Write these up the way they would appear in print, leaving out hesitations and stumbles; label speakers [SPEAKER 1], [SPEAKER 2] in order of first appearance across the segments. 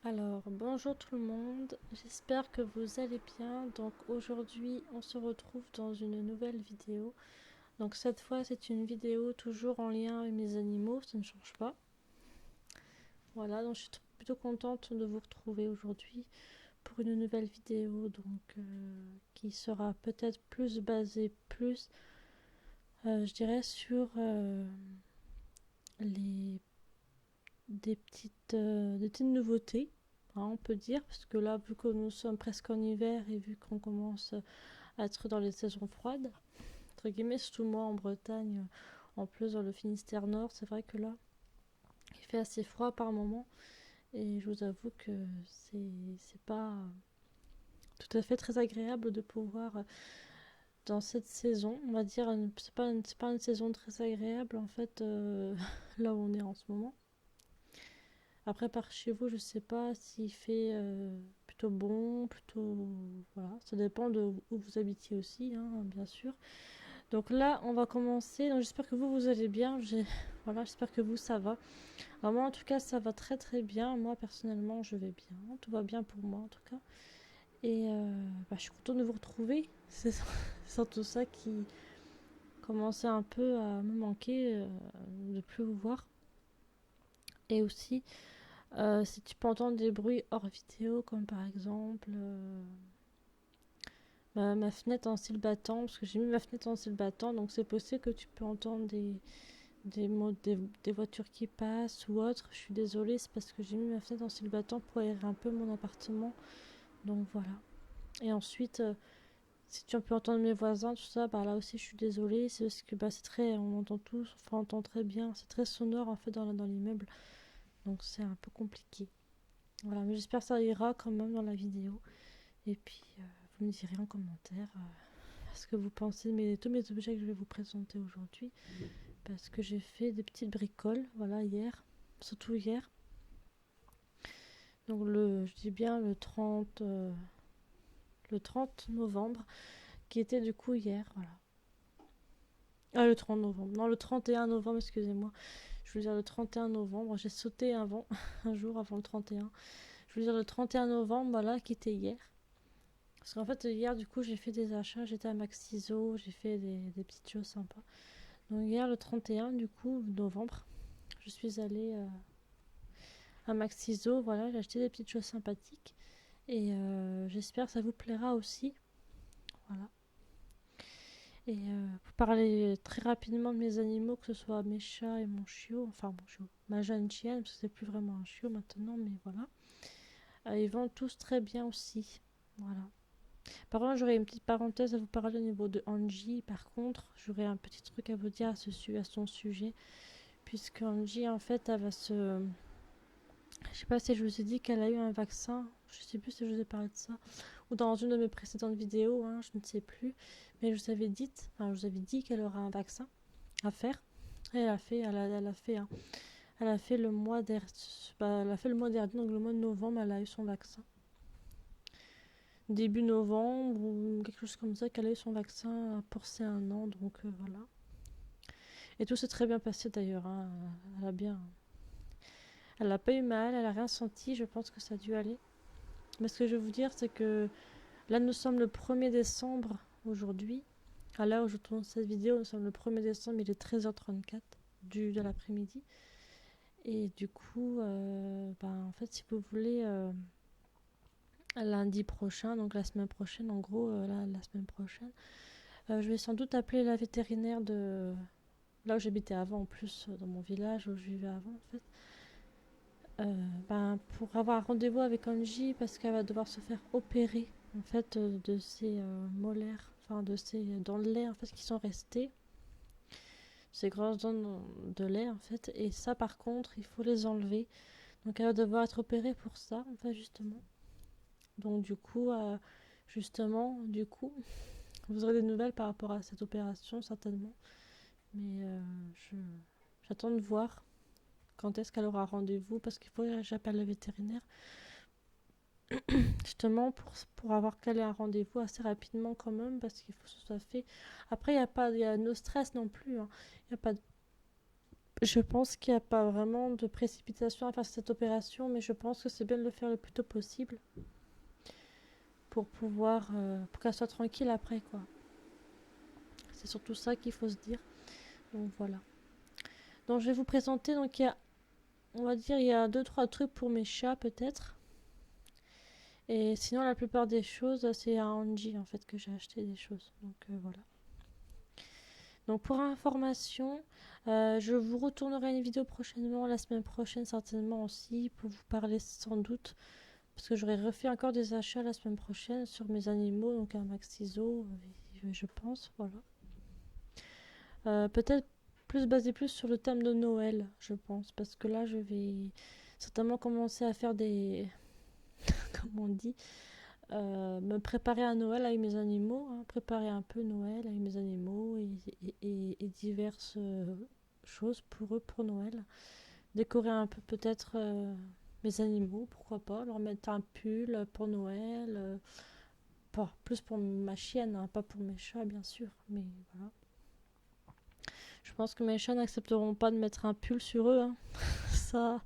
[SPEAKER 1] Alors, bonjour tout le monde, j'espère que vous allez bien. Donc aujourd'hui, on se retrouve dans une nouvelle vidéo. Donc cette fois, c'est une vidéo toujours en lien avec mes animaux, ça ne change pas. Voilà, donc je suis plutôt contente de vous retrouver aujourd'hui pour une nouvelle vidéo qui sera peut-être plus basée je dirais, sur les des petites nouveautés, hein, on peut dire, parce que là, vu que nous sommes presque en hiver et vu qu'on commence à être dans les saisons froides, entre guillemets, surtout moi en Bretagne, en plus dans le Finistère Nord, c'est vrai que là, il fait assez froid par moment, et je vous avoue que c'est pas tout à fait très agréable de pouvoir, dans cette saison, on va dire, c'est pas une saison très agréable en fait, là où on est en ce moment. Après, par chez vous, je sais pas s'il fait plutôt bon, plutôt. Voilà, ça dépend de où vous habitiez aussi, hein, bien sûr. Donc là, on va commencer. Donc, j'espère que vous allez bien. Voilà, j'espère que vous, ça va. Alors, moi, en tout cas, ça va très très bien. Moi, personnellement, je vais bien. Tout va bien pour moi, en tout cas. Et je suis contente de vous retrouver. C'est surtout ça qui commençait un peu à me manquer, de plus vous voir. Et aussi, si tu peux entendre des bruits hors vidéo, comme par exemple ma fenêtre en style battant, parce que j'ai mis ma fenêtre en style battant, donc c'est possible que tu peux entendre des voitures qui passent ou autre. Je suis désolée, c'est parce que j'ai mis ma fenêtre en style battant pour aérer un peu mon appartement. Donc voilà. Et ensuite, si tu peux entendre mes voisins, tout ça, bah là aussi je suis désolée. C'est parce que c'est très, on entend tous, enfin on entend très bien. C'est très sonore en fait dans l'immeuble, donc c'est un peu compliqué. Voilà, mais j'espère que ça ira quand même dans la vidéo. Et puis, vous me direz en commentaire ce que vous pensez de tous mes objets que je vais vous présenter aujourd'hui. Parce que j'ai fait des petites bricoles, voilà, hier. Surtout hier. Donc, je dis bien le 30 novembre, qui était du coup hier, voilà. Ah, le 30 novembre. Non, le 31 novembre, excusez-moi. Je veux dire le 31 novembre. J'ai sauté un jour avant le 31. Je veux dire le 31 novembre, voilà, qui était hier. Parce qu'en fait, hier, du coup, j'ai fait des achats. J'étais à Maxiso, j'ai fait des petites choses sympas. Donc, hier, le 31, du coup, novembre, je suis allée à Maxiso. Voilà, j'ai acheté des petites choses sympathiques. Et j'espère que ça vous plaira aussi. Voilà. Et pour parler très rapidement de mes animaux, que ce soit mes chats et mon chiot, enfin mon chiot, ma jeune chienne, parce que c'est plus vraiment un chiot maintenant, mais voilà. Ils vont tous très bien aussi. Voilà. Par contre, j'aurais une petite parenthèse à vous parler au niveau de Angie. Par contre, j'aurais un petit truc à vous dire à son sujet. Puisque Angie, en fait, elle va se. Je sais pas si je vous ai dit qu'elle a eu un vaccin. Je sais plus si je vous ai parlé de ça. Ou dans une de mes précédentes vidéos, hein, je ne sais plus. Mais je vous avais dit qu'elle aura un vaccin à faire. Et elle a fait le mois dernier. Elle a fait le mois dernier, donc le mois de novembre, elle a eu son vaccin. Début novembre ou quelque chose comme ça, qu'elle a eu son vaccin pour ses 1 an, donc voilà. Et tout s'est très bien passé d'ailleurs, hein. Elle a bien. Elle n'a pas eu mal, elle a rien senti, je pense que ça a dû aller. Mais ce que je veux vous dire, c'est que là, nous sommes le 1er décembre aujourd'hui. À l'heure où je tourne cette vidéo, nous sommes le 1er décembre, il est 13h34 de l'après-midi. Et du coup, en fait, si vous voulez, lundi prochain, donc la semaine prochaine, en gros, la semaine prochaine, je vais sans doute appeler la vétérinaire de là où j'habitais avant, en plus, dans mon village où je vivais avant, en fait. Pour avoir un rendez-vous avec Angie parce qu'elle va devoir se faire opérer en fait de ses molaires, enfin de ses dents de lait en fait qui sont restées, ses grosses dents de lait en fait. Et ça par contre il faut les enlever. Donc elle va devoir être opérée pour ça en fait justement. Donc du coup vous aurez des nouvelles par rapport à cette opération certainement. Mais j'attends de voir quand est-ce qu'elle aura rendez-vous parce qu'il faut que j'appelle le vétérinaire justement pour avoir calé un rendez-vous assez rapidement quand même parce qu'il faut que ce soit fait. Après, il y a no stress non plus, hein. Il n'y a Je pense qu'il n'y a pas vraiment de précipitation à faire cette opération, mais je pense que c'est bien de le faire le plus tôt possible pour pouvoir, pour qu'elle soit tranquille après, quoi. C'est surtout ça qu'il faut se dire. Donc voilà. Donc je vais vous présenter, donc il y a, on va dire, il y a deux trois trucs pour mes chats peut-être. Et sinon la plupart des choses, c'est à Angie en fait que j'ai acheté des choses. Donc voilà. Donc pour information, je vous retournerai une vidéo prochainement, la semaine prochaine certainement aussi, pour vous parler sans doute, parce que j'aurai refait encore des achats la semaine prochaine sur mes animaux, donc un Maxiso, je pense, voilà. Peut-être plus sur le thème de Noël, je pense, parce que là je vais certainement commencer à faire des, comme on dit, me préparer à Noël avec mes animaux, hein, préparer un peu Noël avec mes animaux et diverses choses pour eux pour Noël. Décorer un peu peut-être mes animaux, pourquoi pas, leur mettre un pull pour Noël, plus pour ma chienne, hein, pas pour mes chats bien sûr, mais voilà. Je pense que mes chats n'accepteront pas de mettre un pull sur eux, hein. Ça,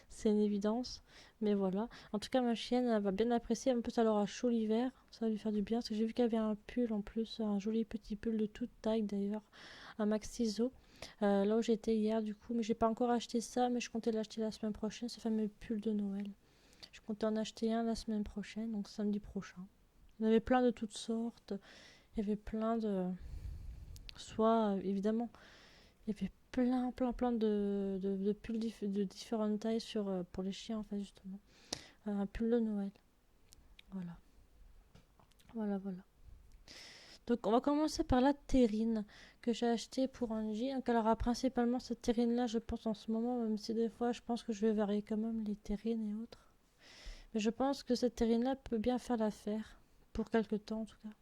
[SPEAKER 1] c'est une évidence. Mais voilà. En tout cas, ma chienne, elle va bien apprécier. En plus, elle aura chaud l'hiver. Ça va lui faire du bien. Parce que j'ai vu qu'elle avait un pull en plus. Un joli petit pull de toute taille d'ailleurs. Un Maxiso. Là où j'étais hier, du coup. Mais j'ai pas encore acheté ça. Mais je comptais l'acheter la semaine prochaine. Ce fameux pull de Noël. Je comptais en acheter un la semaine prochaine. Donc samedi prochain. Il y en avait plein de toutes sortes. Il y avait plein de. Soit, évidemment. Il y avait plein de pulls de différentes tailles pour les chiens, en fait, justement. Un pull de Noël. Voilà. Voilà. Donc, on va commencer par la terrine que j'ai achetée pour Angie. Donc, elle aura principalement cette terrine-là, je pense, en ce moment, même si des fois, je pense que je vais varier quand même les terrines et autres. Mais je pense que cette terrine-là peut bien faire l'affaire, pour quelque temps, en tout cas.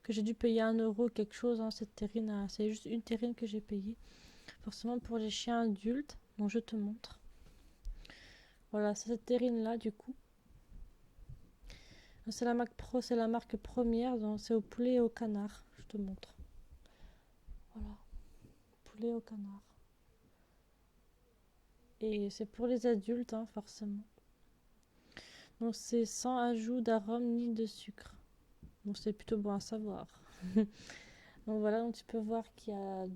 [SPEAKER 1] Que j'ai dû payer 1 € quelque chose, hein, cette terrine. C'est juste une terrine que j'ai payée. Forcément pour les chiens adultes. Donc, je te montre. Voilà, c'est cette terrine là du coup. C'est la marque Pro, c'est la marque première, donc c'est au poulet et au canard. Je te montre. Voilà, poulet au canard. Et c'est pour les adultes, hein, forcément. Donc c'est sans ajout d'arôme ni de sucre. Donc c'est plutôt bon à savoir. Donc voilà, donc tu peux voir qu'il y a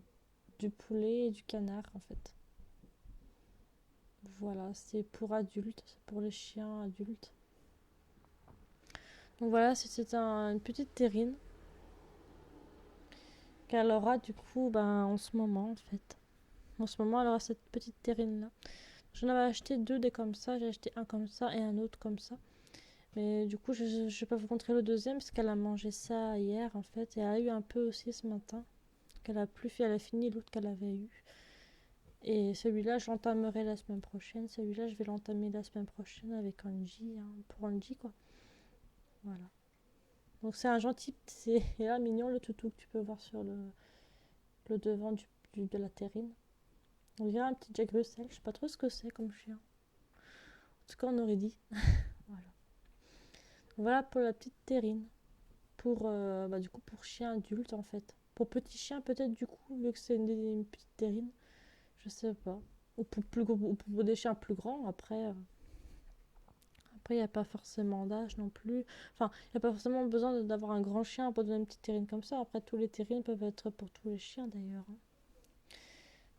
[SPEAKER 1] du poulet et du canard en fait. Voilà, c'est pour adultes, c'est pour les chiens adultes. Donc voilà, c'est une petite terrine qu'elle aura du coup en ce moment en fait. En ce moment, elle aura cette petite terrine là. J'en avais acheté deux des comme ça. J'ai acheté un comme ça et un autre comme ça. Mais du coup, je vais pas vous montrer le deuxième parce qu'elle a mangé ça hier en fait. Et elle a eu un peu aussi ce matin. Qu'elle a plus fait, elle a fini l'autre qu'elle avait eu. Et celui-là, je l'entamerai la semaine prochaine. Celui-là, je vais l'entamer la semaine prochaine avec Angie, hein, pour Angie quoi. Voilà. Donc c'est un gentil, c'est là mignon le toutou que tu peux voir sur le devant de la terrine. On dirait un petit Jack Russell, je sais pas trop ce que c'est comme chien. En tout cas, on aurait dit. Voilà. Voilà pour la petite terrine. Pour, du coup, pour chien adulte en fait. Pour petit chien, peut-être du coup, vu que c'est une petite terrine. Je sais pas. Ou pour des chiens plus grands, après, il n'y a pas forcément d'âge non plus. Enfin, il n'y a pas forcément besoin d'avoir un grand chien pour donner une petite terrine comme ça. Après, tous les terrines peuvent être pour tous les chiens d'ailleurs, hein.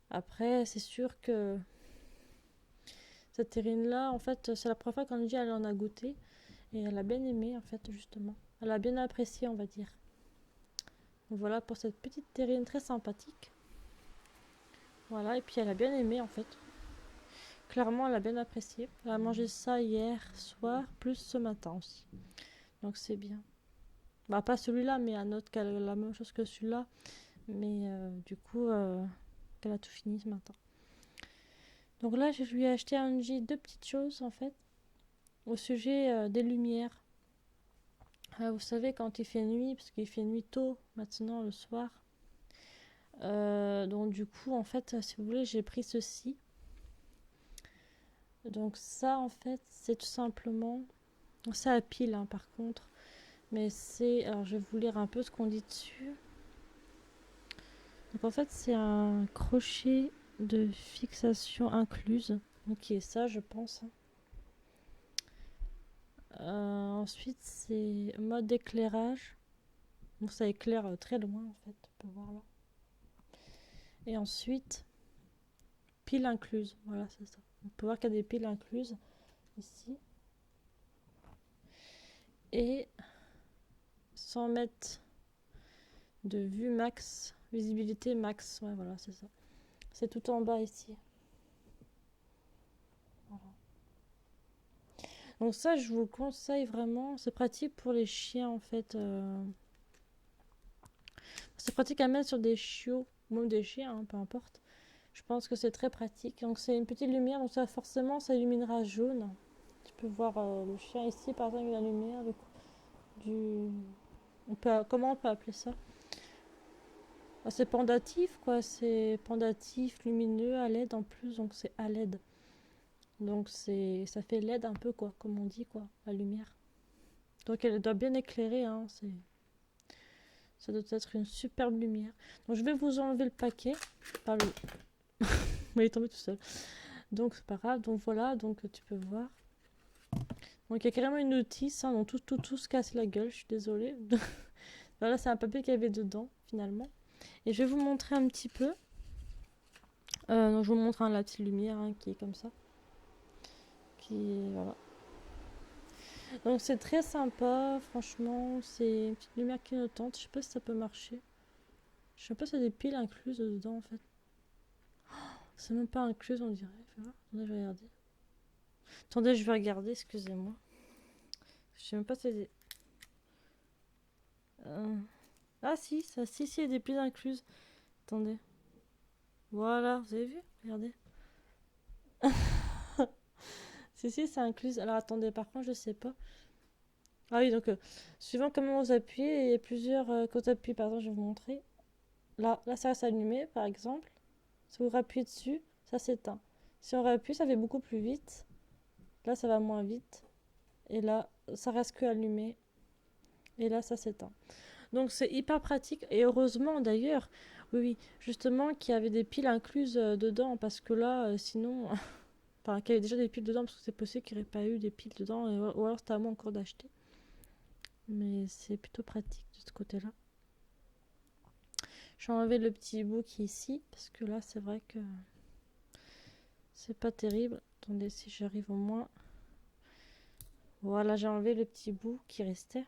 [SPEAKER 1] Après, c'est sûr que cette terrine-là, en fait, c'est la première fois qu'Angie elle en a goûté. Et elle a bien aimé, en fait, justement. Elle a bien apprécié, on va dire. Donc voilà pour cette petite terrine très sympathique. Voilà, et puis elle a bien aimé, en fait. Clairement, elle a bien apprécié. Elle a mangé ça hier soir, plus ce matin aussi. Donc c'est bien. Bah, pas celui-là, mais un autre qui a la même chose que celui-là. Mais du coup, elle a tout fini ce matin. Donc là, je lui ai acheté à Angie deux petites choses, en fait, au sujet des lumières. Vous savez, quand il fait nuit, parce qu'il fait nuit tôt maintenant le soir. Donc du coup, en fait, si vous voulez, j'ai pris ceci. Donc ça, en fait, c'est tout simplement... C'est à pile, hein, par contre. Mais c'est... Alors, je vais vous lire un peu ce qu'on dit dessus. Donc en fait, c'est un crochet de fixation incluse. Ok, ça je pense. Ensuite, c'est mode d'éclairage. Donc ça éclaire très loin en fait, tu peux voir là. Et ensuite, pile incluse. Voilà, c'est ça. On peut voir qu'il y a des piles incluses ici. Et 100 mètres de vue max, visibilité max. Ouais, voilà, c'est ça. C'est tout en bas ici. Voilà. Donc ça, je vous le conseille vraiment. C'est pratique pour les chiens en fait. C'est pratique à mettre sur des chiots ou même des chiens, hein, peu importe. Je pense que c'est très pratique. Donc c'est une petite lumière, donc ça forcément ça illuminera jaune. Tu peux voir le chien ici par exemple, la lumière du... Comment on peut appeler ça? Ah, c'est pendatif quoi, c'est pendatif, lumineux, à LED en plus, donc c'est à LED. Donc ça fait LED un peu quoi, comme on dit quoi, la lumière. Donc elle doit bien éclairer, hein, ça doit être une superbe lumière. Donc je vais vous enlever le paquet. Par le... il est tombé tout seul. Donc c'est pas grave, donc voilà, donc tu peux voir. Donc il y a carrément une notice, hein, donc tout se casse la gueule, je suis désolée. Voilà, c'est un papier qu'il y avait dedans finalement. Et je vais vous montrer un petit peu. Donc je vous montre la petite lumière hein, qui est comme ça. Voilà. Donc c'est très sympa, franchement, c'est une petite lumière clignotante. Je sais pas si ça peut marcher. Je sais pas si y a des piles incluses dedans en fait. C'est même pas inclus, on dirait. Attendez, je vais regarder. Attendez, je vais regarder, excusez-moi. Je sais même pas si c'est des... Ah si, si, il y a des piles incluses. Attendez. Voilà, vous avez vu? Regardez. Si, c'est inclus. Alors attendez, par contre, je sais pas. Ah oui, donc, suivant comment vous appuyez, il y a plusieurs... quand vous appuyez, par exemple, je vais vous montrer. Là, ça reste allumé, par exemple. Si vous rappuyez dessus, ça s'éteint. Si on rappuie, ça fait beaucoup plus vite. Là, ça va moins vite. Et là, ça reste que allumé. Et là, ça s'éteint. Donc, c'est hyper pratique. Et heureusement, d'ailleurs, oui, justement, qu'il y avait des piles incluses dedans. Parce que là, sinon... Enfin, qu'il y avait déjà des piles dedans. Parce que c'est possible qu'il n'y aurait pas eu des piles dedans. Ou alors, c'était à moi encore d'acheter. Mais c'est plutôt pratique de ce côté-là. Je vais enlever le petit bout qui est ici. Parce que là, c'est vrai que... c'est pas terrible. Attendez, si j'arrive au moins... Voilà, j'ai enlevé le petit bout qui restait.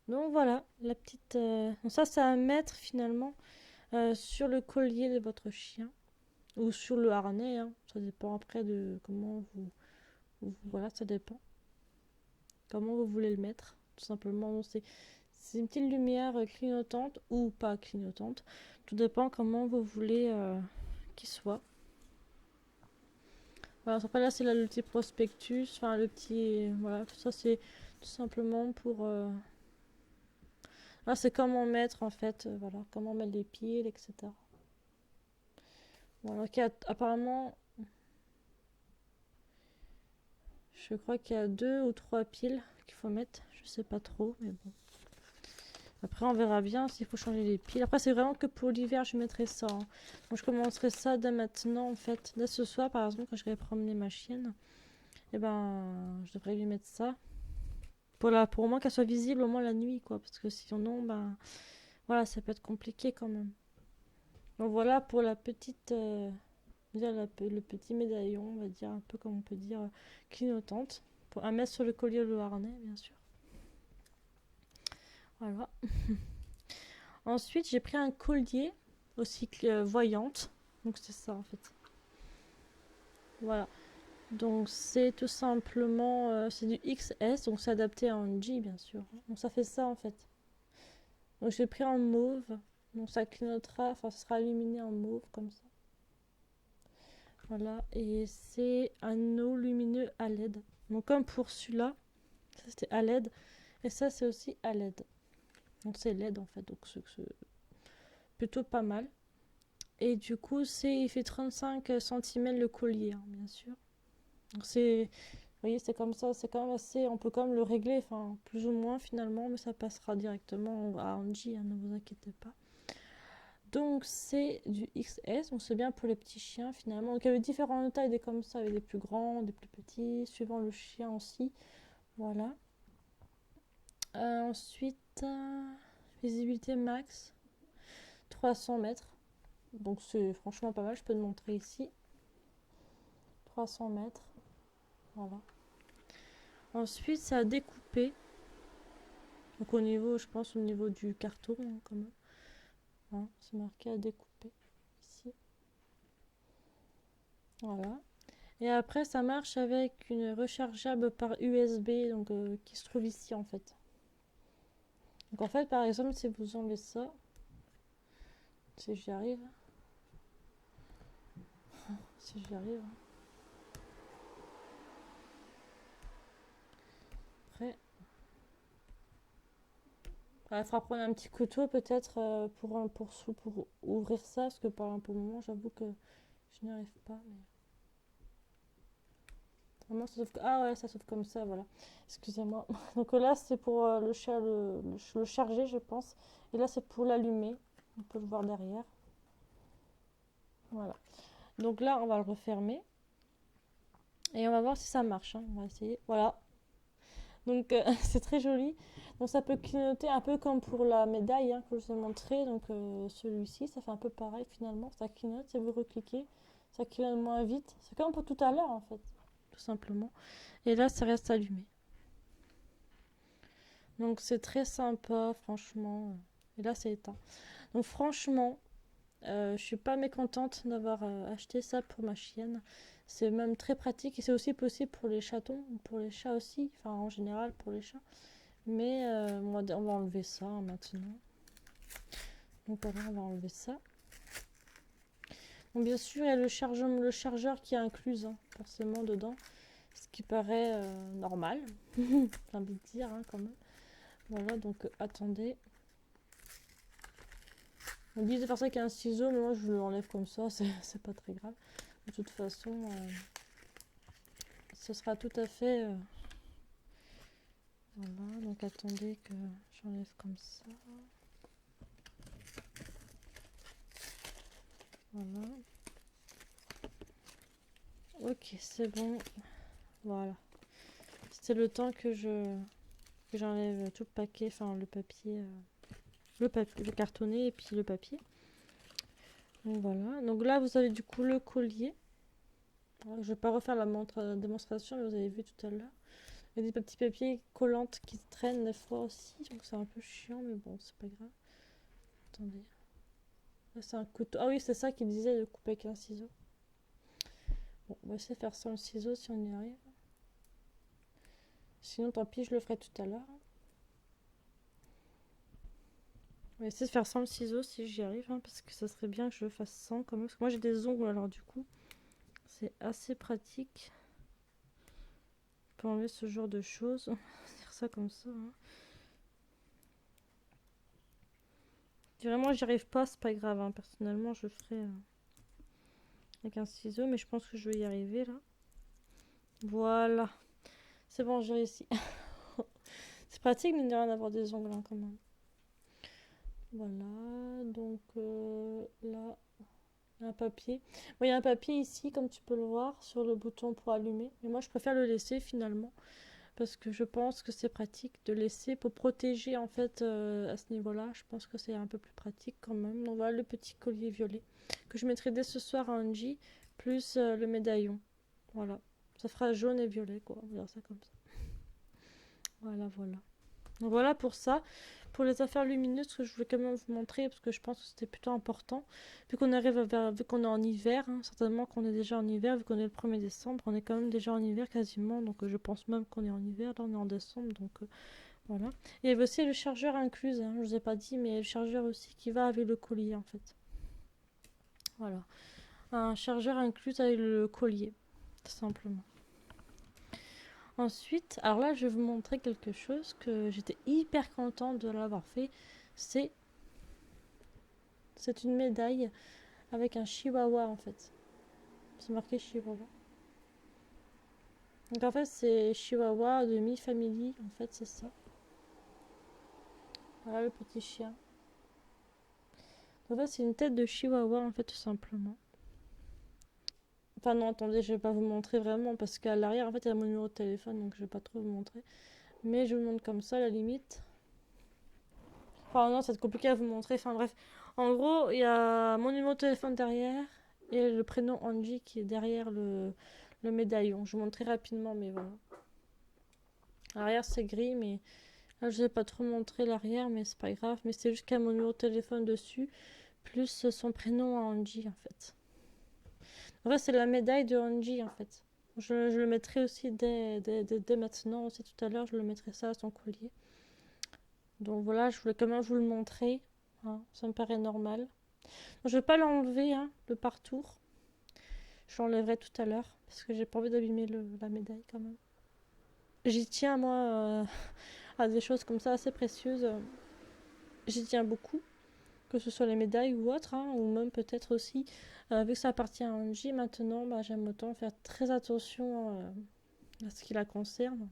[SPEAKER 1] Donc voilà, la petite... Donc ça, c'est à mettre finalement sur le collier de votre chien. Ou sur le harnais, hein. Ça dépend après de comment voilà, ça dépend. Comment vous voulez le mettre, tout simplement. Donc c'est une petite lumière clignotante ou pas clignotante. Tout dépend comment vous voulez qu'il soit. Voilà, après là, c'est le petit prospectus. Enfin, le petit... Voilà, ça c'est tout simplement pour... Là, c'est comment mettre en fait, voilà, comment mettre les piles, etc. Voilà, donc apparemment, je crois qu'il y a 2 ou 3 piles qu'il faut mettre, je sais pas trop, mais bon. Après, on verra bien s'il faut changer les piles. Après, c'est vraiment que pour l'hiver, je mettrai ça. Hein. Donc, je commencerai ça dès maintenant, en fait. Dès ce soir, par exemple, quand je vais promener ma chienne, et ben, je devrais lui mettre ça. Pour au moins qu'elle soit visible au moins la nuit, quoi. Parce que sinon, ben, voilà, ça peut être compliqué quand même. Donc voilà pour la petite, le petit médaillon, on va dire, un peu comme on peut dire, clignotante. Pour un mettre sur le collier ou le harnais, bien sûr. Voilà. Ensuite, j'ai pris un collier aussi voyante. Donc c'est ça en fait. Voilà. Donc c'est tout simplement, c'est du XS, donc c'est adapté à un G bien sûr. Donc ça fait ça en fait. Donc j'ai pris en mauve. Donc ça clignotera, enfin ça sera illuminé en mauve comme ça. Voilà, et c'est un eau lumineux à LED. Donc comme pour celui-là, ça c'était à LED, et ça c'est aussi à LED. Donc c'est LED en fait, donc c'est plutôt pas mal. Et du coup, il fait 35 cm le collier, hein, bien sûr. Donc vous voyez, c'est comme ça, c'est quand même assez, on peut quand même le régler, enfin plus ou moins finalement, mais ça passera directement à Angie, hein, ne vous inquiétez pas. Donc c'est du XS, donc c'est bien pour les petits chiens finalement. Donc il y avait différentes tailles, des comme ça, avec des plus grands, des plus petits, suivant le chien aussi. Voilà. Ensuite, visibilité max, 300 mètres. Donc c'est franchement pas mal, je peux te montrer ici. 300 mètres. Voilà. Ensuite, c'est à découper. Donc au niveau, je pense au niveau du carton, hein, quand même. Hein, c'est marqué à découper ici. Voilà. Et après, ça marche avec une rechargeable par USB, donc qui se trouve ici en fait. Donc en fait, par exemple, si vous enlevez ça, si j'y arrive, si j'y arrive, après, il faudra prendre un petit couteau peut-être pour ouvrir ça, parce que pour le moment, j'avoue que je n'y arrive pas. Mais... Vraiment, ça s'ouvre... Ah ouais, ça s'ouvre comme ça, voilà. Excusez-moi. Donc là, c'est pour le charger, je pense. Et là, c'est pour l'allumer. On peut le voir derrière. Voilà. Donc là, on va le refermer. Et on va voir si ça marche, hein. On va essayer. Voilà. Donc c'est très joli. Donc ça peut clignoter un peu comme pour la médaille, hein, que je vous ai montré. Donc celui-ci, ça fait un peu pareil finalement. Ça clignote, si vous recliquez, ça clignote moins vite. C'est comme pour tout à l'heure en fait, tout simplement. Et là, ça reste allumé. Donc c'est très sympa, franchement. Et là, c'est éteint. Donc franchement, je suis pas mécontente d'avoir acheté ça pour ma chienne. C'est même très pratique et c'est aussi possible pour les chatons, pour les chats aussi, enfin en général pour les chats. Mais on va enlever ça hein, maintenant. Donc voilà, on va enlever ça. Donc bien sûr, il y a le chargeur qui est inclus hein, forcément dedans, ce qui paraît normal, j'ai envie de dire hein, quand même. Voilà, donc attendez. On dit de faire ça avec un ciseau, mais moi je l'enlève comme ça, c'est pas très grave. De toute façon, ce sera tout à fait... Voilà, donc attendez que j'enlève comme ça. Voilà. Ok, c'est bon. Voilà. C'était le temps que j'enlève tout le paquet, enfin le papier, le cartonné et puis le papier. Donc voilà. Donc là, vous avez du coup le collier. Alors, je vais pas refaire la démonstration, mais vous avez vu tout à l'heure. Il y a des petits papiers collants qui traînent des fois aussi, donc c'est un peu chiant, mais bon, c'est pas grave. Attendez. Là, c'est un couteau. Ah oui, c'est ça qu'il disait de couper avec un ciseau. Bon, on va essayer de faire sans le ciseau si on y arrive. Sinon, tant pis, je le ferai tout à l'heure. On va essayer de faire sans le ciseau si j'y arrive, hein, parce que ça serait bien que je le fasse sans quand même. Parce que moi, j'ai des ongles, alors du coup, c'est assez pratique. On peut enlever ce genre de choses. On va dire ça comme ça. Hein. Si vraiment j'y arrive pas, c'est pas grave. Hein. Personnellement, je ferai avec un ciseau, mais je pense que je vais y arriver là. Voilà. C'est bon, j'ai réussi. C'est pratique, mine de rien, d'avoir des ongles hein, quand même. Voilà, donc là, il y a un papier. Bon, il y a un papier ici, comme tu peux le voir, sur le bouton pour allumer. Mais moi, je préfère le laisser finalement, parce que je pense que c'est pratique de laisser pour protéger en fait à ce niveau-là. Je pense que c'est un peu plus pratique quand même. Donc voilà le petit collier violet que je mettrai dès ce soir en Angie, plus le médaillon. Voilà, ça fera jaune et violet quoi, on va dire ça comme ça. Voilà, voilà. Donc voilà pour ça. Pour les affaires lumineuses, que je voulais quand même vous montrer, parce que je pense que c'était plutôt important. Vu qu'on arrive vu qu'on est en hiver, hein, certainement qu'on est déjà en hiver, vu qu'on est le 1er décembre, on est quand même déjà en hiver quasiment, donc je pense même qu'on est en hiver, là on est en décembre, donc voilà. Et il y avait aussi le chargeur inclus, hein, je vous ai pas dit, mais il y a le chargeur aussi qui va avec le collier en fait. Voilà. Un chargeur inclus avec le collier, tout simplement. Ensuite, alors là, je vais vous montrer quelque chose que j'étais hyper contente de l'avoir fait. C'est une médaille avec un chihuahua en fait. C'est marqué chihuahua. Donc en fait, c'est chihuahua de Mi Family. En fait, c'est ça. Voilà le petit chien. En fait, c'est une tête de chihuahua, en fait, tout simplement. Enfin, non, attendez, je vais pas vous montrer vraiment, parce qu'à l'arrière, en fait, il y a mon numéro de téléphone, donc je vais pas trop vous montrer. Mais je vous montre comme ça, à la limite. Enfin, non, c'est compliqué à vous montrer. Enfin, bref. En gros, il y a mon numéro de téléphone derrière, et le prénom Angie qui est derrière le médaillon. Je vous montre très rapidement, mais voilà. L'arrière, c'est gris, mais là, je vais pas trop montrer l'arrière, mais c'est pas grave. Mais c'est juste qu'il y a mon numéro de téléphone dessus, plus son prénom à Angie, en fait. En fait, c'est la médaille de Angie, en fait. Je le mettrai aussi dès maintenant, aussi tout à l'heure, je le mettrai ça à son collier. Donc voilà, je voulais quand même vous le montrer, hein, ça me paraît normal. Donc, je vais pas l'enlever, hein, le partour. Je l'enlèverai tout à l'heure, parce que j'ai pas envie d'abîmer la médaille quand même. J'y tiens, moi, à des choses comme ça assez précieuses. J'y tiens beaucoup, que ce soit les médailles ou autres, hein, ou même peut-être aussi, vu que ça appartient à Angie maintenant, bah, j'aime autant faire très attention à ce qui la concerne.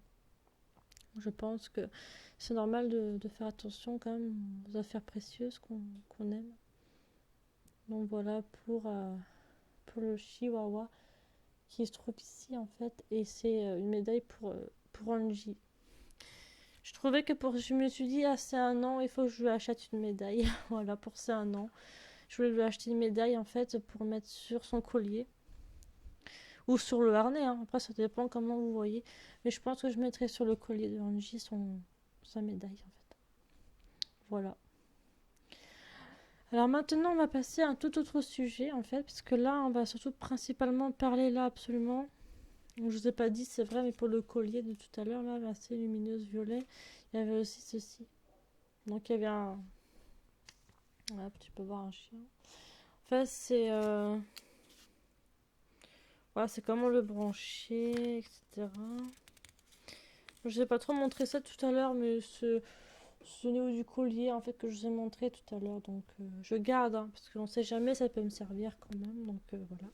[SPEAKER 1] Je pense que c'est normal de faire attention quand même aux affaires précieuses qu'on aime. Donc voilà pour le chihuahua qui se trouve ici en fait, et c'est une médaille pour Angie. Je me suis dit, ah, c'est un an, il faut que je lui achète une médaille. Voilà, pour c'est un an. Je voulais lui acheter une médaille en fait pour mettre sur son collier ou sur le harnais, hein. Après, ça dépend comment vous voyez. Mais je pense que je mettrai sur le collier de Angie sa médaille en fait. Voilà. Alors maintenant, on va passer à un tout autre sujet en fait, parce que là, on va surtout principalement parler là absolument. Donc, je vous ai pas dit, c'est vrai, mais pour le collier de tout à l'heure, là, assez lumineuse violet, il y avait aussi ceci. Donc il y avait un. Hop, tu peux voir un chien. En fait, c'est. Voilà, c'est comment le brancher, etc. Je n'ai pas trop montré ça tout à l'heure, mais ce niveau du collier en fait que je vous ai montré tout à l'heure. Donc je garde, hein, parce qu'on ne sait jamais, ça peut me servir quand même. Donc voilà.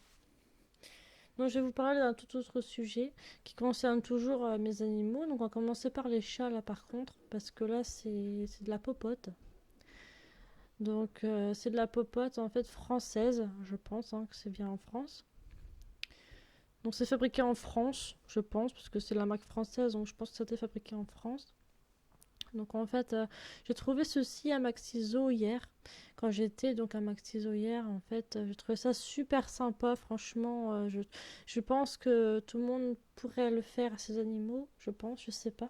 [SPEAKER 1] Donc je vais vous parler d'un tout autre sujet qui concerne toujours mes animaux. Donc on va commencer par les chats là par contre, parce que là c'est de la popote. Donc c'est de la popote en fait française, je pense, hein, que c'est bien en France. Donc c'est fabriqué en France, je pense, parce que c'est la marque française, donc je pense que ça a été fabriqué en France. Donc en fait, j'ai trouvé ceci à Maxiso hier. Quand j'étais donc à Maxiso hier, en fait, j'ai trouvé ça super sympa. Franchement, je pense que tout le monde pourrait le faire à ses animaux. Je pense, je sais pas.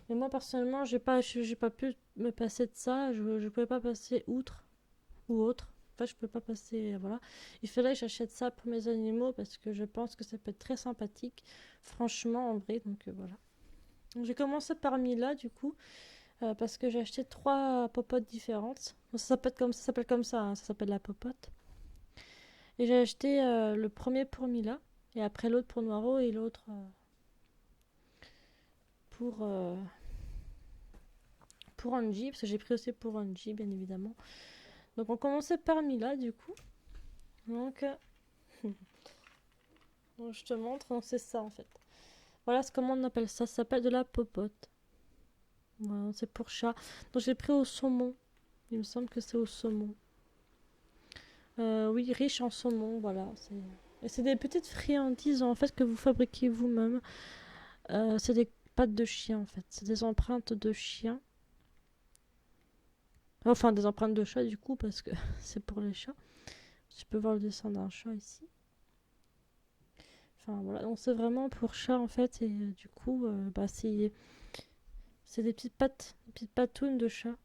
[SPEAKER 1] Mais moi personnellement, j'ai pas pu me passer de ça. Je pouvais pas passer outre ou autre. Enfin, je peux pas passer, voilà. Il fallait que j'achète ça pour mes animaux parce que je pense que ça peut être très sympathique. Franchement, en vrai, donc voilà. Donc, j'ai commencé par Mila du coup. Parce que j'ai acheté trois popotes différentes. Bon, ça s'appelle comme ça, hein, ça s'appelle la popote. Et j'ai acheté le premier pour Mila, et après l'autre pour Noiro, et l'autre pour, euh, pour Angie, parce que j'ai pris aussi pour Angie, bien évidemment. Donc on commençait par Mila, du coup. Donc, donc je te montre, donc c'est ça en fait. Voilà comment on appelle ça, ça s'appelle de la popote. Voilà, c'est pour chat. Donc j'ai pris au saumon. Il me semble que c'est au saumon. Oui, riche en saumon, voilà. Et c'est des petites friandises en fait que vous fabriquez vous-même. C'est des pattes de chien en fait. C'est des empreintes de chien. Enfin, des empreintes de chat du coup, parce que c'est pour les chats. Tu peux voir le dessin d'un chat ici. Enfin voilà, donc c'est vraiment pour chat en fait. Et du coup, bah, c'est des petites patounes de chat.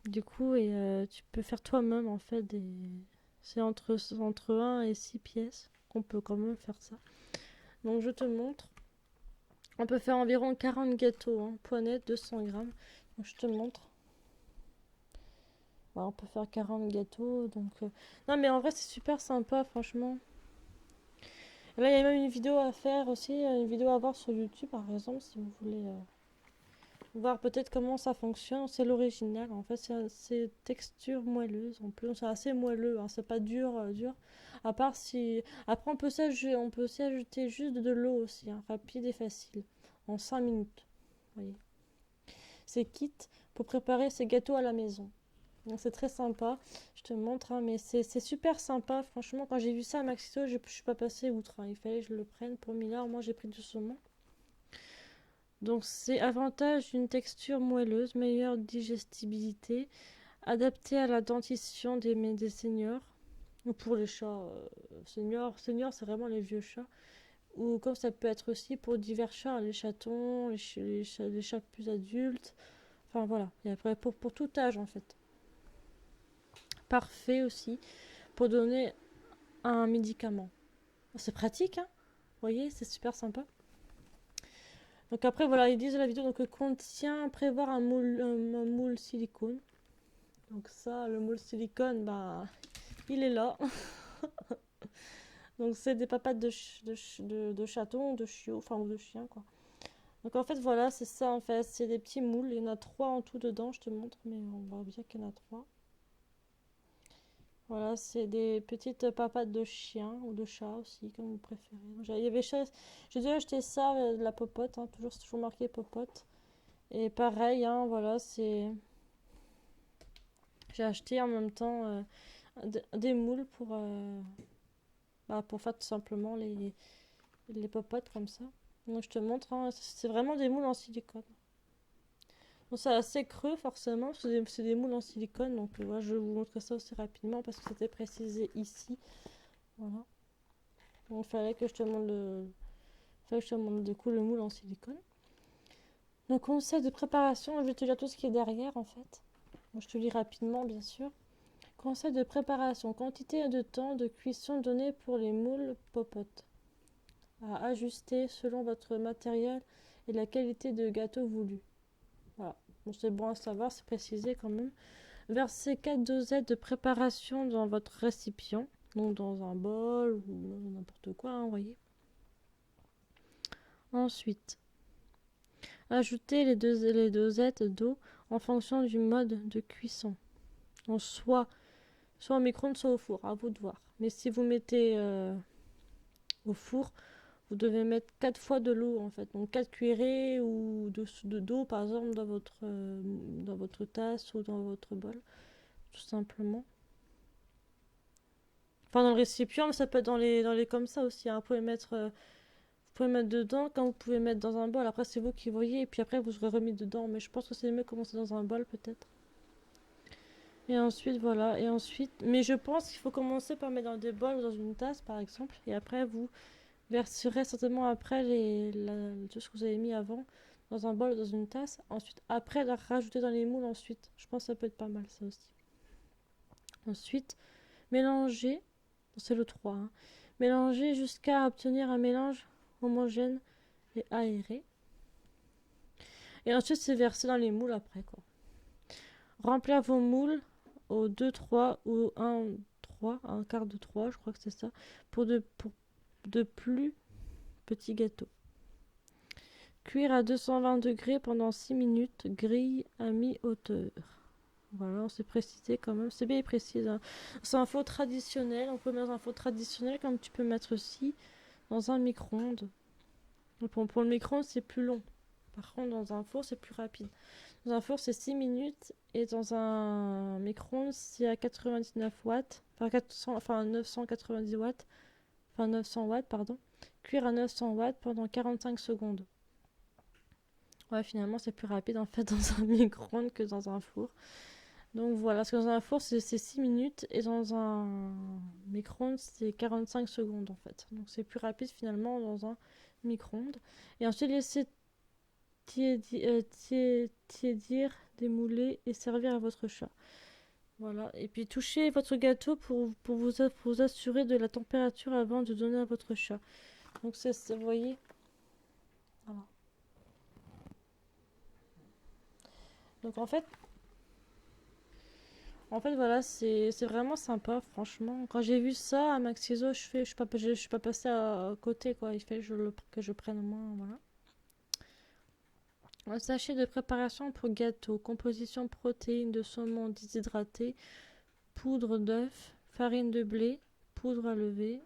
[SPEAKER 1] Du coup, et tu peux faire toi-même en fait des. C'est entre 1 et 6 pièces qu'on peut quand même faire ça. Donc je te montre. On peut faire environ 40 gâteaux, hein, poignée 200 grammes. Donc je te montre. Voilà, on peut faire 40 gâteaux. Donc, non, mais en vrai, c'est super sympa, franchement. Et là, il y a même une vidéo à faire aussi, une vidéo à voir sur YouTube, par exemple, si vous voulez voir peut-être comment ça fonctionne. C'est l'original, en fait, c'est texture moelleuse. En plus, c'est assez moelleux, hein, c'est pas dur, dur. À part si. Après, on peut aussi ajouter juste de l'eau aussi, hein, rapide et facile, en 5 minutes. Vous voyez. C'est kit pour préparer ces gâteaux à la maison. Donc c'est très sympa. Je te montre, hein, mais c'est super sympa. Franchement, quand j'ai vu ça à Maxiso, je suis pas passée outre, hein. Il fallait que je le prenne pour 1000 €. Moi, j'ai pris du saumon. Donc c'est avantage d'une texture moelleuse, meilleure digestibilité, adapté à la dentition des seniors. Ou pour les chats seniors, c'est vraiment les vieux chats. Ou comme ça peut être aussi pour divers chats, les chatons, les chats plus adultes. Enfin voilà, il y a pour tout âge en fait. Parfait aussi pour donner un médicament. C'est pratique, hein. Vous voyez, c'est super sympa. Donc après, voilà, ils disent dans la vidéo donc, contient, prévoir un moule silicone. Donc ça, le moule silicone, bah, il est là. Donc c'est des papates de chatons, de chiots, enfin ou de chiens quoi. Donc en fait voilà, c'est ça en fait, c'est des petits moules. Il y en a 3 en tout dedans, je te montre, mais on voit bien qu'il y en a 3. Voilà, c'est des petites papates de chien ou de chat aussi, comme vous préférez. J'ai dû acheter ça, de la popote, hein, toujours, c'est toujours marqué popote. Et pareil, hein, voilà, c'est. J'ai acheté en même temps des moules pour faire tout simplement les popotes comme ça. Donc je te montre, hein, c'est vraiment des moules en silicone. Bon, c'est assez creux forcément, c'est des moules en silicone, donc voilà, je vais vous montrer ça aussi rapidement parce que c'était précisé ici. Voilà. Donc il fallait que je te montre du coup le moule en silicone. Donc conseil de préparation, je vais te dire tout ce qui est derrière en fait. Donc, je te lis rapidement bien sûr. Conseil de préparation, quantité de temps de cuisson donnée pour les moules popotes. À ajuster selon votre matériel et la qualité de gâteau voulu. Voilà. Bon, c'est bon à savoir, c'est précisé quand même. Versez 4 dosettes de préparation dans votre récipient, donc dans un bol ou n'importe quoi, hein, vous voyez. Ensuite, ajoutez les dosettes d'eau en fonction du mode de cuisson. Donc soit au micro-ondes, soit au four, à vous de voir. Mais si vous mettez au four, vous devez mettre 4 fois de l'eau en fait. Donc 4 cuillerées ou d'eau par exemple dans votre tasse ou dans votre bol, tout simplement. Enfin dans le récipient, mais ça peut être dans les comme ça aussi, hein. Vous pouvez mettre dedans comme vous pouvez mettre dans un bol. Après c'est vous qui voyez et puis après vous aurez remis dedans. Mais je pense que c'est mieux de commencer dans un bol peut-être. Et ensuite voilà. Et ensuite, mais je pense qu'il faut commencer par mettre dans des bols ou dans une tasse par exemple. Et après vous verserez certainement après tout ce que vous avez mis avant dans un bol ou dans une tasse. Ensuite, après, la rajouter dans les moules ensuite. Je pense que ça peut être pas mal ça aussi. Ensuite, mélanger. C'est le 3. Hein. Mélanger jusqu'à obtenir un mélange homogène et aéré. Et ensuite, c'est versé dans les moules après, quoi. Remplir vos moules au 2-3 ou 1-3, un quart de 3, je crois que c'est ça, pour de plus petits gâteaux. Cuire à 220 degrés pendant 6 minutes, grille à mi-hauteur. Voilà, on s'est précisé quand même. C'est bien précis. Hein. C'est un four traditionnel. On peut mettre dans un four traditionnel comme tu peux mettre aussi dans un micro-ondes. Pour le micro-ondes, c'est plus long. Par contre, dans un four, c'est plus rapide. Dans un four, c'est 6 minutes. Et dans un micro-ondes, c'est à 99 watts. Enfin 990 watts. Enfin 900 watts, pardon. Cuire à 900 watts pendant 45 secondes. Ouais, finalement, c'est plus rapide en fait dans un micro-ondes que dans un four. Donc voilà, parce que dans un four, c'est 6 minutes et dans un micro-ondes, c'est 45 secondes en fait. Donc c'est plus rapide finalement dans un micro-ondes. Et ensuite, laisser tiédir, démouler et servir à votre chat. Voilà, et puis touchez votre gâteau pour vous assurer de la température avant de donner à votre chat. Donc vous voyez, voilà. Donc en fait, voilà, c'est vraiment sympa, franchement. Quand j'ai vu ça à Maxiso, je suis pas passée à côté, quoi. Il fait que je prenne au moins, voilà. Un sachet de préparation pour gâteau, composition protéines de saumon déshydraté, poudre d'œuf, farine de blé, poudre à lever,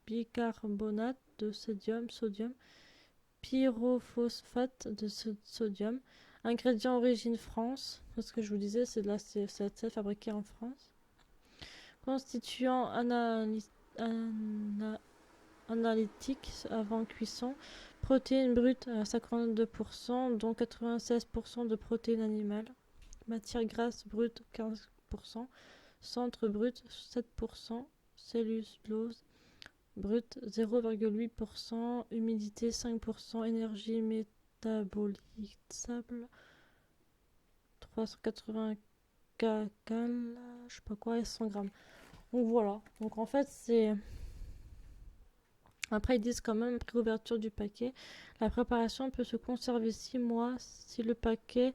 [SPEAKER 1] bicarbonate de sodium, pyrophosphate de sodium, Ingrédients origine France. Ce que je vous disais, c'est de la c'est fabriqué en France. Constituant analytique avant cuisson. Protéines brutes à 52%, dont 96% de protéines animales. Matière grasse brute 15%. Centre brut 7%. Cellulose brut 0,8%. Humidité 5%. Énergie métabolisable 380 kcal, je sais pas quoi, et 100 grammes. Donc voilà. Donc en fait, c'est. Après, ils disent quand même, après l'ouverture du paquet, la préparation peut se conserver 6 mois si le paquet.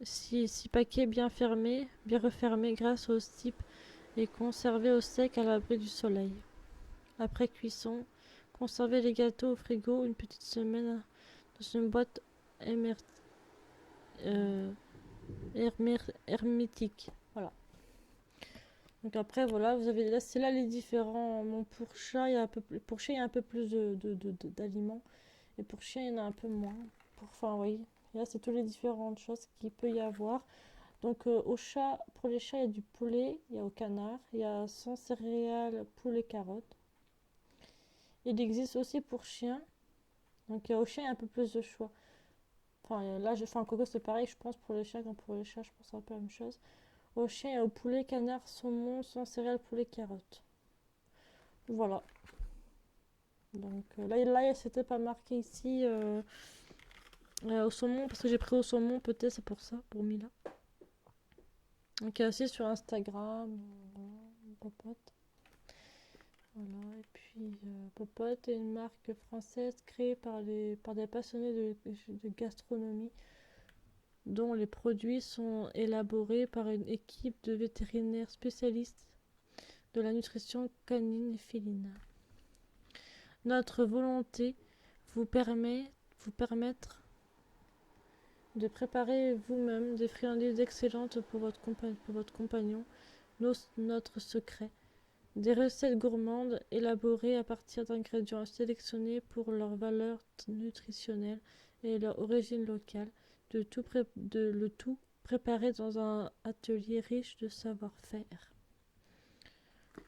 [SPEAKER 1] Si paquet bien fermé, bien refermé grâce au zip et conservé au sec à l'abri du soleil. Après cuisson, conservez les gâteaux au frigo une petite semaine dans une boîte euh, hermétique. Voilà. Donc après, voilà, vous avez là, c'est là les différents. Bon, pour chat, il y a pour chat, il y a un peu plus d'aliments. Et pour chien, il y en a un peu moins. Enfin, oui. Et là, c'est toutes les différentes choses qu'il peut y avoir. Donc, au chat, pour les chats, il y a du poulet, il y a au canard, il y a sans céréales, poulet, carottes. Il existe aussi pour chien. Donc, au chien, il y a un peu plus de choix. Enfin, là, j'ai fait un coco, c'est pareil, je pense, pour les chiens comme pour les chats, je pense que c'est un peu la même chose. Au chien et au poulet, canard, saumon, sans céréales, poulet, carottes. Voilà. Donc là c'était pas marqué ici au saumon, parce que j'ai pris au saumon, peut-être c'est pour ça, pour Mila. Donc aussi sur Instagram, voilà, Popote. Voilà, et puis Popote est une marque française créée par des passionnés de gastronomie, dont les produits sont élaborés par une équipe de vétérinaires spécialistes de la nutrition canine et féline. Notre volonté vous permettre de préparer vous-même des friandises excellentes pour votre compagnon. Notre secret. Des recettes gourmandes élaborées à partir d'ingrédients sélectionnés pour leur valeur nutritionnelle et leur origine locale. Le tout préparé dans un atelier riche de savoir-faire.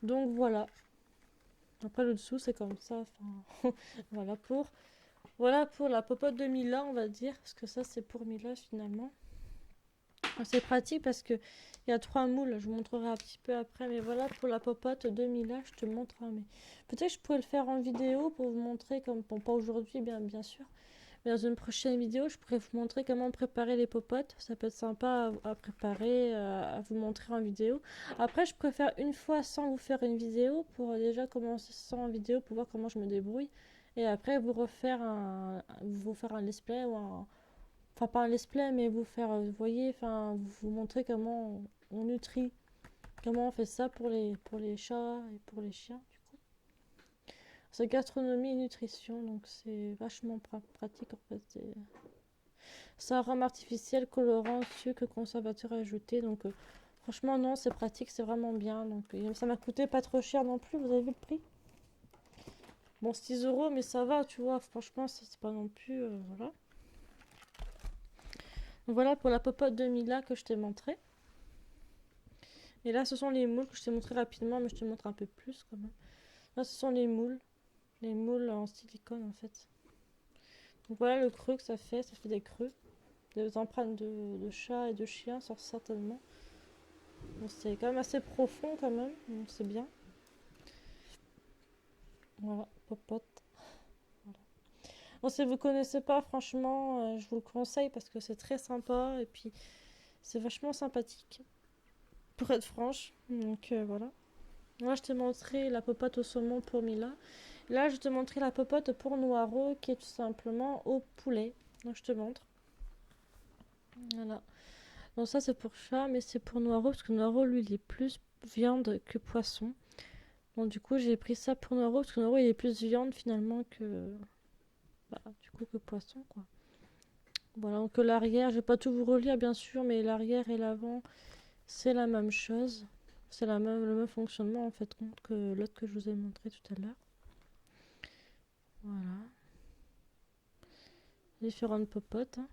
[SPEAKER 1] Donc voilà. Après le dessous c'est comme ça. Enfin, voilà pour la popote de Mila, on va dire, parce que ça c'est pour Mila finalement. C'est pratique parce que il y a 3 moules, je vous montrerai un petit peu après, mais voilà pour la popote de Mila, je te montrerai. Mais peut-être je pourrais le faire en vidéo pour vous montrer, comme bon, pas aujourd'hui bien sûr, mais dans une prochaine vidéo, je pourrais vous montrer comment préparer les popotes. Ça peut être sympa à préparer, à vous montrer en vidéo. Après, je préfère une fois sans vous faire une vidéo pour déjà commencer sans vidéo pour voir comment je me débrouille. Et après, vous faire un let's play ou un. Enfin, pas un let's play, mais vous faire, vous voyez, enfin, vous montrer comment on nutrit, comment on fait ça pour les chats et pour les chiens, du coup. C'est gastronomie et nutrition, donc c'est vachement pratique en fait. C'est arôme artificiel, colorant, sucre, conservateur ajouté, donc franchement, non, c'est pratique, c'est vraiment bien. Donc ça m'a coûté pas trop cher non plus, vous avez vu le prix? Bon, 6 euros, mais ça va, tu vois, franchement, c'est pas non plus. Voilà. Donc voilà pour la popote de Mila que je t'ai montré. Et là, ce sont les moules que je t'ai montré rapidement, mais je te montre un peu plus quand même. Là, ce sont les moules en silicone en fait. Donc voilà le creux que ça fait des creux. Des empreintes de chat et de chien, certainement. Donc c'est quand même assez profond quand même, donc c'est bien. Voilà, popote. Voilà. Bon, si vous connaissez pas, franchement, je vous le conseille parce que c'est très sympa et puis c'est vachement sympathique. Pour être franche, donc voilà. Moi, je t'ai montré la popote au saumon pour Mila. Là, je te montrer la popote pour Noiro qui est tout simplement au poulet. Donc, je te montre. Voilà. Donc, ça, c'est pour chat, mais c'est pour Noiro parce que Noiro, lui, il est plus viande que poisson. Donc, du coup, j'ai pris ça pour Noiro parce que Noiro, il est plus viande finalement que. Bah, du coup, que poisson, quoi. Voilà. Donc, l'arrière, je vais pas tout vous relire, bien sûr, mais l'arrière et l'avant, c'est la même chose. C'est le même fonctionnement en fait que l'autre que je vous ai montré tout à l'heure. Voilà. Différentes popotes. Hein.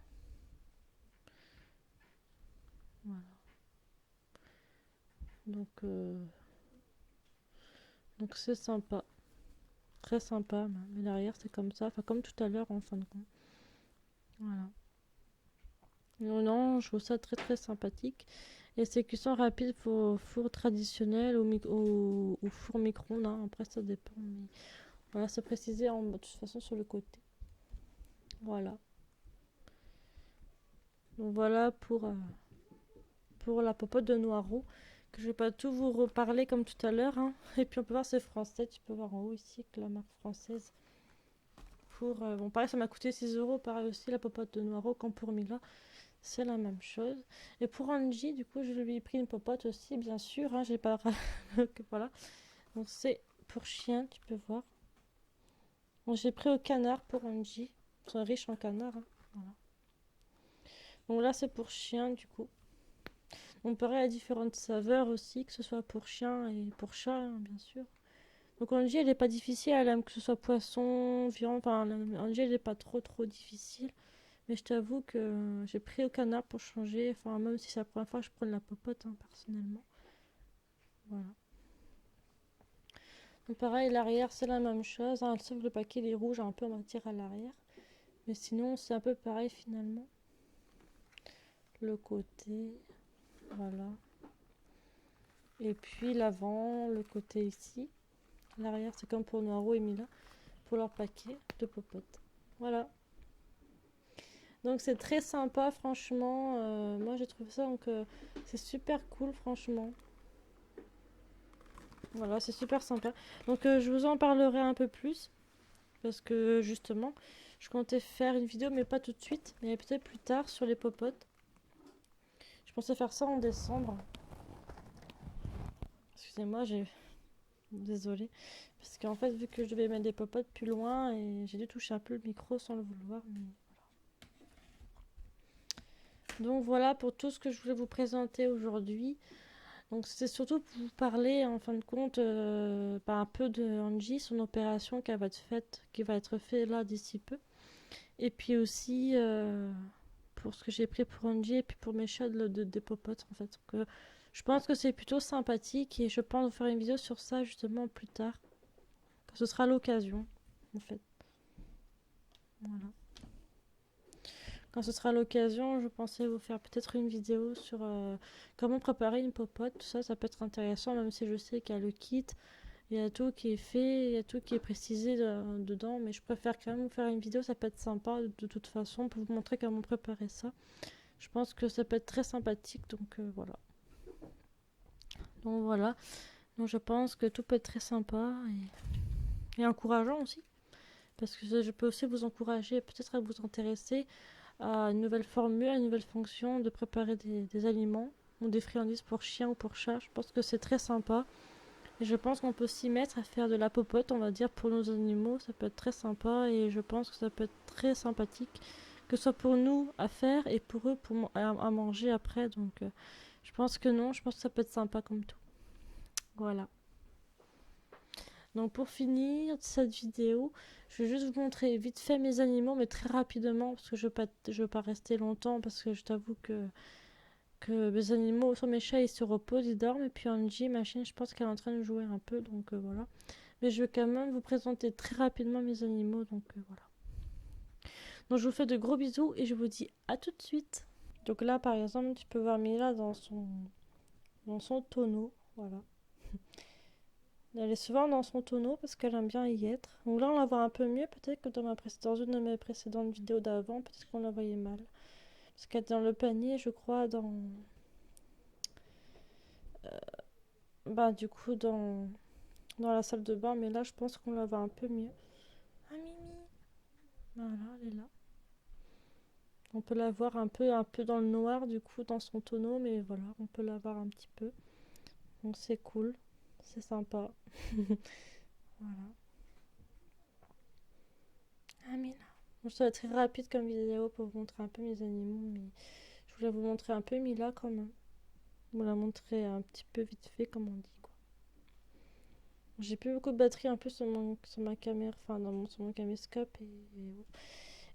[SPEAKER 1] Donc, euh, donc c'est sympa. Très sympa. Mais derrière, c'est comme ça. Enfin, comme tout à l'heure, en fin de compte. Voilà. Non, non, je trouve ça très très sympathique. Et c'est cuisson rapide pour four traditionnel ou four micro-ondes, hein. Après, ça dépend. Mais voilà, c'est précisé de toute façon sur le côté. Voilà. Donc voilà pour la popote de Noireau. Que je vais pas tout vous reparler comme tout à l'heure, hein. Et puis on peut voir c'est français. Tu peux voir en haut ici que la marque française. Bon, pareil, ça m'a coûté 6 euros. Pareil aussi, la popote de Noireau, comme pour Mila. C'est la même chose. Et pour Angie, du coup, je lui ai pris une popote aussi, bien sûr, hein, j'ai pas. Voilà. Donc c'est pour chien, tu peux voir. Donc j'ai pris au canard pour Angie. Ils sont riches en canard, hein. Voilà. Donc là, c'est pour chien, du coup. On pareil, à différentes saveurs aussi, que ce soit pour chien et pour chat, hein, bien sûr. Donc Angie, elle est pas difficile, elle aime que ce soit poisson, viande. Enfin, Angie, elle est pas trop trop difficile. Mais je t'avoue que j'ai pris au canard pour changer. Enfin, même si c'est la première fois que je prends de la popote, hein, personnellement. Voilà. Donc pareil, l'arrière, c'est la même chose, hein, sauf que le paquet il est rouge un peu, on va dire, à l'arrière. Mais sinon, c'est un peu pareil finalement. Le côté, voilà. Et puis l'avant, le côté ici. L'arrière, c'est comme pour Noiro et Mila, pour leur paquet de popote. Voilà. Donc c'est très sympa, franchement. Moi, j'ai trouvé ça, donc c'est super cool, franchement. Voilà, c'est super sympa. Donc je vous en parlerai un peu plus. Parce que justement, je comptais faire une vidéo, mais pas tout de suite, mais peut-être plus tard sur les popotes. Je pensais faire ça en décembre. Excusez-moi, j'ai. Désolée. Parce qu'en fait, vu que je devais mettre des popotes plus loin, et j'ai dû toucher un peu le micro sans le vouloir. Mais... Donc voilà pour tout ce que je voulais vous présenter aujourd'hui. Donc c'est surtout pour vous parler en fin de compte un peu de Angie, son opération qui va être faite là d'ici peu. Et puis aussi pour ce que j'ai pris pour Angie et puis pour mes chats des popotes en fait. Donc, je pense que c'est plutôt sympathique et je pense vous faire une vidéo sur ça justement plus tard. Quand ce sera l'occasion en fait. Voilà. Quand ce sera l'occasion, je pensais vous faire peut-être une vidéo sur comment préparer une popote. Tout ça, ça peut être intéressant même si je sais qu'il y a le kit, il y a tout qui est fait, il y a tout qui est précisé dedans. Mais je préfère quand même vous faire une vidéo, ça peut être sympa de toute façon pour vous montrer comment préparer ça. Je pense que ça peut être très sympathique, donc voilà. Donc voilà. Donc je pense que tout peut être très sympa et encourageant aussi. Parce que je peux aussi vous encourager, peut-être à vous intéresser à une nouvelle formule, à une nouvelle fonction de préparer des aliments ou des friandises pour chien ou pour chat. Je pense que c'est très sympa. Et je pense qu'on peut s'y mettre à faire de la popote, on va dire, pour nos animaux. Ça peut être très sympa et je pense que ça peut être très sympathique. Que ce soit pour nous à faire et pour eux à manger après. Donc je pense que non, je pense que ça peut être sympa comme tout. Voilà. Donc pour finir cette vidéo, je vais juste vous montrer vite fait mes animaux, mais très rapidement, parce que je veux pas rester longtemps, parce que je t'avoue que mes animaux, sur mes chats, ils se reposent, ils dorment, et puis Angie, ma chienne, je pense qu'elle est en train de jouer un peu, donc voilà. Mais je vais quand même vous présenter très rapidement mes animaux, donc voilà. Donc je vous fais de gros bisous, et je vous dis à tout de suite. Donc là, par exemple, tu peux voir Mila dans son tonneau, voilà. Elle est souvent dans son tonneau parce qu'elle aime bien y être. Donc là, on la voit un peu mieux peut-être que dans une de mes précédentes vidéos d'avant. Peut-être qu'on la voyait mal. Parce qu'elle est dans le panier, je crois, du coup, dans la salle de bain. Mais là, je pense qu'on la voit un peu mieux. Ah, Mimi! Voilà, elle est là. On peut la voir un peu dans le noir, du coup, dans son tonneau. Mais voilà, on peut la voir un petit peu. Donc c'est cool. C'est sympa. Voilà. Ah, mais là. Bon, ça va être très rapide comme vidéo pour vous montrer un peu mes animaux, mais je voulais vous montrer un peu Mila quand même. Vous la montrer un petit peu vite fait, comme on dit, quoi. J'ai plus beaucoup de batterie un peu sur ma caméra, enfin sur mon caméscope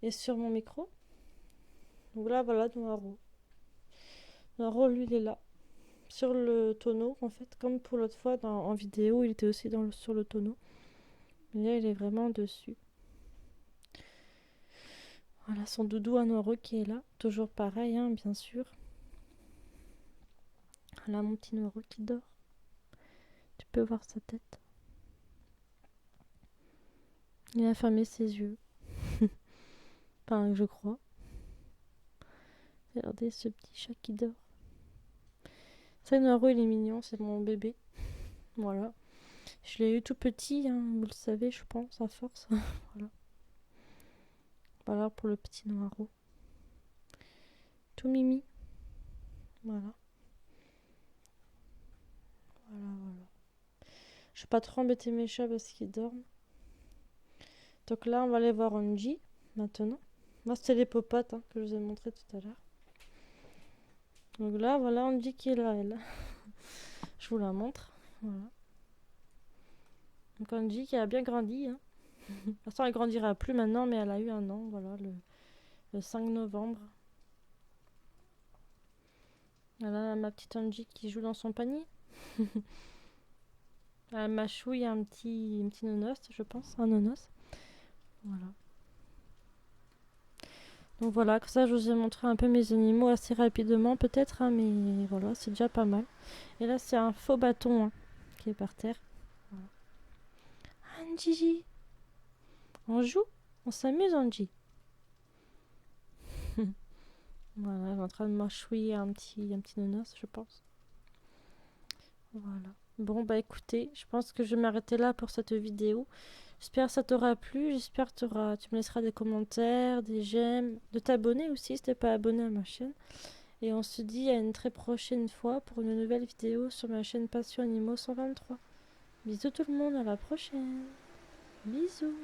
[SPEAKER 1] et sur mon micro. Donc là, voilà, Noiro. Noiro, lui, il est là. sur le tonneau, en fait, comme pour l'autre fois en vidéo, il était aussi sur le tonneau. Mais là, il est vraiment dessus. Voilà, son doudou à Noirot qui est là. Toujours pareil, hein, bien sûr. Là, mon petit Noirot qui dort. Tu peux voir sa tête. Il a fermé ses yeux. Enfin, je crois. Regardez ce petit chat qui dort. Ça, Noirot, il est mignon, c'est mon bébé. Voilà. Je l'ai eu tout petit, hein, vous le savez, je pense, à force. Voilà. Voilà pour le petit Noirot. Tout mimi. Voilà. Voilà, voilà. Je vais pas trop embêter mes chats parce qu'ils dorment. Donc là, on va aller voir Angie, maintenant. Moi, c'était les popotes hein, que je vous ai montré tout à l'heure. Donc là, voilà Angie qui est là, elle. Je vous la montre. Voilà. Donc Angie qui a bien grandi. Hein. De toute façon, elle grandira plus maintenant, mais elle a eu un an, voilà, le 5 novembre. Voilà ma petite Angie qui joue dans son panier. Elle mâchouille un petit nonos, je pense, un nonos. Voilà. Donc voilà, comme ça je vous ai montré un peu mes animaux assez rapidement peut-être, hein, mais voilà, c'est déjà pas mal. Et là c'est un faux bâton hein, qui est par terre. Voilà. Angie, on joue, on s'amuse Angie. Voilà, elle est en train de mâchouiller un petit nonos, je pense. Voilà. Bon bah écoutez, je pense que je vais m'arrêter là pour cette vidéo. J'espère que ça t'aura plu, j'espère que tu me laisseras des commentaires, des j'aime, de t'abonner aussi si t'es pas abonné à ma chaîne. Et on se dit à une très prochaine fois pour une nouvelle vidéo sur ma chaîne Passion Animaux 123. Bisous tout le monde, à la prochaine. Bisous.